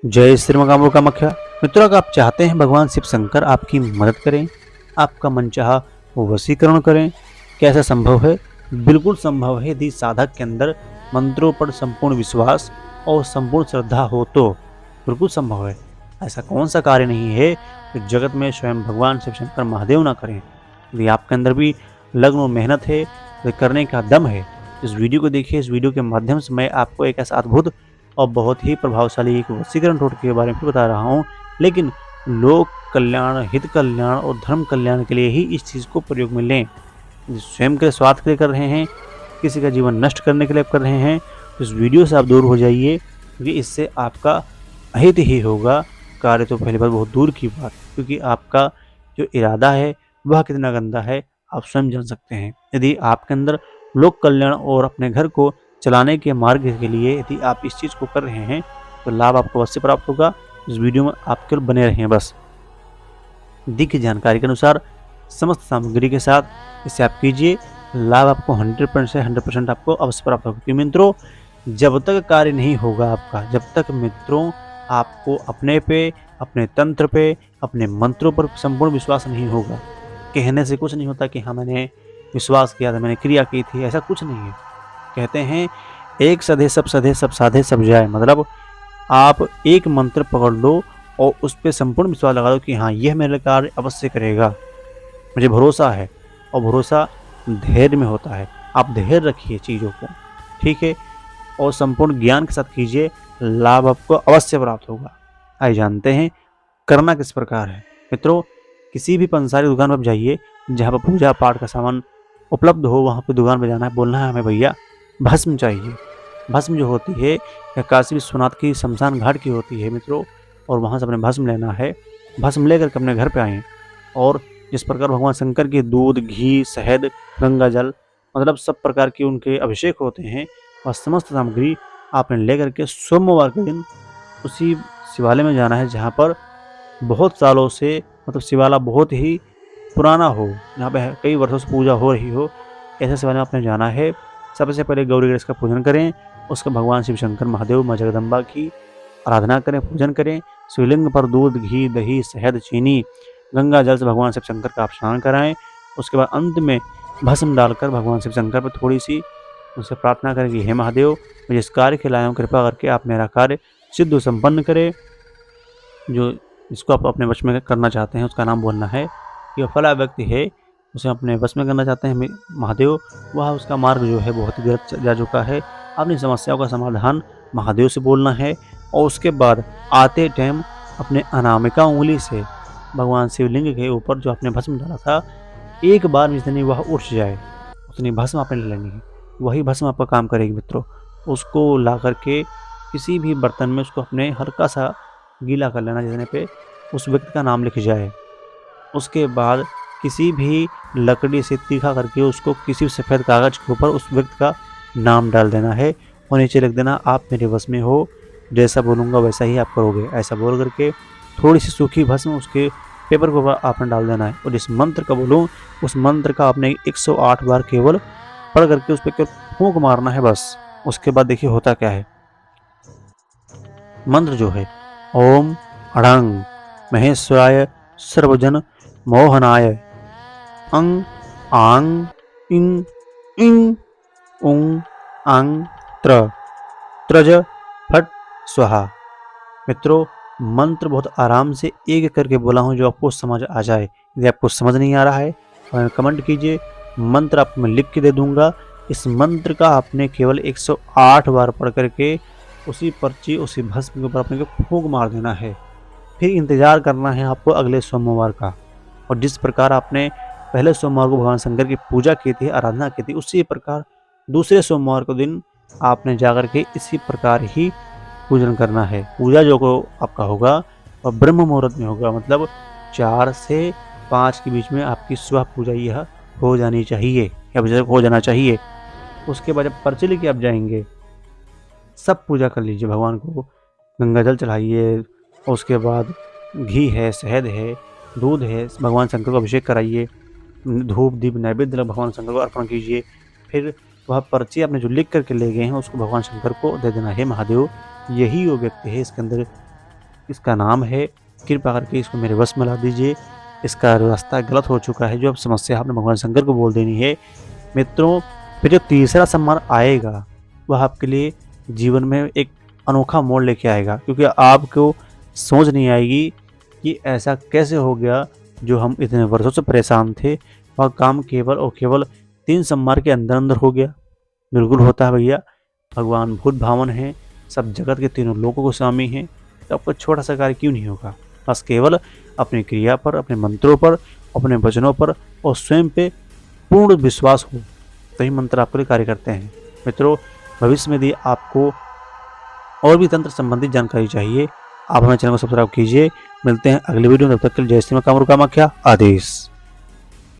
जय श्री मकामो कामाख्या। मित्रों, अगर आप चाहते हैं भगवान शिव शंकर आपकी मदद करें, आपका मनचाहा वशीकरण करें, कैसा संभव है? बिल्कुल संभव है यदि साधक के अंदर मंत्रों पर संपूर्ण विश्वास और संपूर्ण श्रद्धा हो तो बिल्कुल संभव है। ऐसा कौन सा कार्य नहीं है कि जगत में स्वयं भगवान शिव शंकर महादेव ना करें। यदि आपके अंदर भी लगन और मेहनत है, तो करने का दम है, इस वीडियो को देखिए। इस वीडियो के माध्यम से मैं आपको एक ऐसा अद्भुत और बहुत ही प्रभावशाली एक वशीकरण टोटके के बारे में बता रहा हूँ, लेकिन लोक कल्याण, हित कल्याण और धर्म कल्याण के लिए ही इस चीज़ को प्रयोग में लें। स्वयं के स्वार्थ के लिए कर रहे हैं, किसी का जीवन नष्ट करने के लिए कर रहे हैं, तो इस वीडियो से आप दूर हो जाइए, क्योंकि इससे आपका अहित ही होगा। कार्य तो पहली बात बहुत दूर की बात, क्योंकि आपका जो इरादा है वह कितना गंदा है आप स्वयं जान सकते हैं। यदि आपके अंदर लोक कल्याण और अपने घर को चलाने के मार्ग के लिए यदि आप इस चीज़ को कर रहे हैं, तो लाभ आपको अवश्य प्राप्त होगा। इस वीडियो में आप केवल बने रहें बस। दी गई जानकारी के अनुसार समस्त सामग्री के साथ इसे आप कीजिए, लाभ आपको 100% से 100% आपको अवश्य प्राप्त होगा। क्योंकि मित्रों, जब तक कार्य नहीं होगा आपका, जब तक मित्रों आपको अपने पे, अपने तंत्र पे, अपने मंत्रों पर संपूर्ण विश्वास नहीं होगा, कहने से कुछ नहीं होता कि हाँ मैंने विश्वास किया था, मैंने क्रिया की थी, ऐसा कुछ नहीं है। कहते हैं एक सधे सब साधे सब जाए। मतलब आप एक मंत्र पकड़ लो और उस पर संपूर्ण विश्वास लगा दो कि हाँ यह मेरे कार्य अवश्य करेगा, मुझे भरोसा है। और भरोसा धैर्य में होता है। आप धैर्य रखिए चीज़ों को, ठीक है, और संपूर्ण ज्ञान के साथ कीजिए, लाभ आपको अवश्य प्राप्त होगा। आइए जानते हैं करना किस प्रकार है। मित्रों, किसी भी पंसारी दुकान पर जाइए जहाँ पर पूजा पाठ का सामान उपलब्ध हो, वहाँ पर दुकान पर जाना है, बोलना है हमें भैया भस्म चाहिए। भस्म जो होती है यह काशी विश्वनाथ की शमशान घाट की होती है मित्रों, और वहाँ से अपने भस्म लेना है। भस्म लेकर के अपने घर पे आएँ, और जिस प्रकार भगवान शंकर के दूध, घी, शहद, गंगा जल, मतलब सब प्रकार के उनके अभिषेक होते हैं, और समस्त सामग्री आपने लेकर के सोमवार के दिन उसी शिवालय में जाना है जहाँ पर बहुत सालों से, मतलब शिवालय बहुत ही पुराना हो, जहाँ पे कई वर्षों से पूजा हो रही हो, ऐसे शिवालय में आपने जाना है। सबसे पहले गौरी गणेश का पूजन करें, उसके भगवान शिव शंकर महादेव माँ जगदम्बा की आराधना करें, पूजन करें। शिवलिंग पर दूध, घी, दही, शहद, चीनी, गंगा जल से भगवान शिव शंकर का आप स्नान कराएं। उसके बाद अंत में भस्म डालकर भगवान शिव शंकर पर थोड़ी सी उनसे प्रार्थना करें कि हे महादेव, मैं जिस कार्य के लाया हूँ, कृपा करके आप मेरा कार्य सिद्ध संपन्न करें। जो जिसको आप अपने वश में करना चाहते हैं उसका नाम बोलना है। यह फला व्यक्ति है, उसे अपने वश में करना चाहते हैं महादेव, वह उसका मार्ग जो है बहुत ही गलत जा चुका है। अपनी समस्याओं का समाधान महादेव से बोलना है, और उसके बाद आते टाइम अपने अनामिका उंगली से भगवान शिवलिंग के ऊपर जो आपने भस्म डाला था, एक बार जितनी वह उठ जाए उतनी भस्म आपने ले लेनी है। वही भस्म आपका काम करेगी मित्रों। उसको ला करके किसी भी बर्तन में उसको अपने हल्का सा गीला कर लेना, जितने पे उस व्यक्ति का नाम लिख जाए। उसके बाद किसी भी लकड़ी से तीखा करके उसको किसी सफ़ेद कागज़ के ऊपर उस व्यक्ति का नाम डाल देना है, और नीचे लिख देना आप मेरे वश में हो, जैसा बोलूँगा वैसा ही आप करोगे। ऐसा बोल करके थोड़ी सी सूखी भस्म उसके पेपर के ऊपर आपने डाल देना है, और जिस मंत्र का बोलूँ उस मंत्र का आपने 108 बार केवल पढ़ करके उस पर केवल फूंक मारना है बस। उसके बाद देखिए होता क्या है। मंत्र जो है ओम अड़ंग महेश्वराय सर्वजन मोहनाय अंग आंग इंग इंग उंग आंग त्र त्रज फट स्वाहा। मित्रों, मंत्र बहुत आराम से एक करके बोला हूँ जो आपको समझ आ जाए। यदि आपको समझ नहीं आ रहा है तो कमेंट कीजिए, मंत्र आपको मैं लिख के दे दूंगा। इस मंत्र का आपने केवल 108 बार पढ़ करके उसी पर्ची, उसी भस्म के ऊपर अपने को फूंक मार देना है। फिर इंतज़ार करना है आपको अगले सोमवार का, और जिस प्रकार आपने पहले सोमवार को भगवान शंकर की पूजा की थी, आराधना की थी, उसी प्रकार दूसरे सोमवार को दिन आपने जाकर के इसी प्रकार ही पूजन करना है। पूजा जो को आपका होगा वह ब्रह्म मुहूर्त में होगा, मतलब 4 से 5 के बीच में आपकी सुबह पूजा यह हो जानी चाहिए, या हो जाना चाहिए। उसके बाद जब पर्ची लेके आप जाएंगे, सब पूजा कर लीजिए, भगवान को गंगा जल चढ़ाइए, और उसके बाद घी है, शहद है, दूध है, भगवान शंकर को अभिषेक कराइए, धूप दीप नैवेद्य भगवान शंकर को अर्पण कीजिए। फिर वह पर्ची आपने जो लिख करके ले गए हैं उसको भगवान शंकर को दे देना है। महादेव, यही वो व्यक्ति है, इसके अंदर इसका नाम है, कृपा करके इसको मेरे वश में ला दीजिए। इसका रास्ता गलत हो चुका है, जो अब समस्या आपने भगवान शंकर को बोल देनी है। मित्रों, फिर जो तीसरा सम्मान आएगा वह आपके लिए जीवन में एक अनोखा मोड़ लेके आएगा, क्योंकि आपको सोच नहीं आएगी कि ऐसा कैसे हो गया। जो हम इतने वर्षों से परेशान थे वह काम केवल और केवल 3 सोमवार के अंदर अंदर हो गया। बिल्कुल होता है भैया, भगवान भूत भावन हैं, सब जगत के तीनों लोगों को स्वामी हैं, तो आपको छोटा सा कार्य क्यों नहीं होगा। बस केवल अपनी क्रिया पर, अपने मंत्रों पर, अपने वचनों पर और स्वयं पे पूर्ण विश्वास हो, तो ही मंत्र आपके लिए कार्य करते हैं। मित्रों, भविष्य में यदि आपको और भी तंत्र संबंधित जानकारी चाहिए, आप हमारे चैनल को सब्सक्राइब कीजिए। मिलते हैं अगले वीडियो में, तब तक के लिए जय श्री कामरूप कामाख्या आदेश।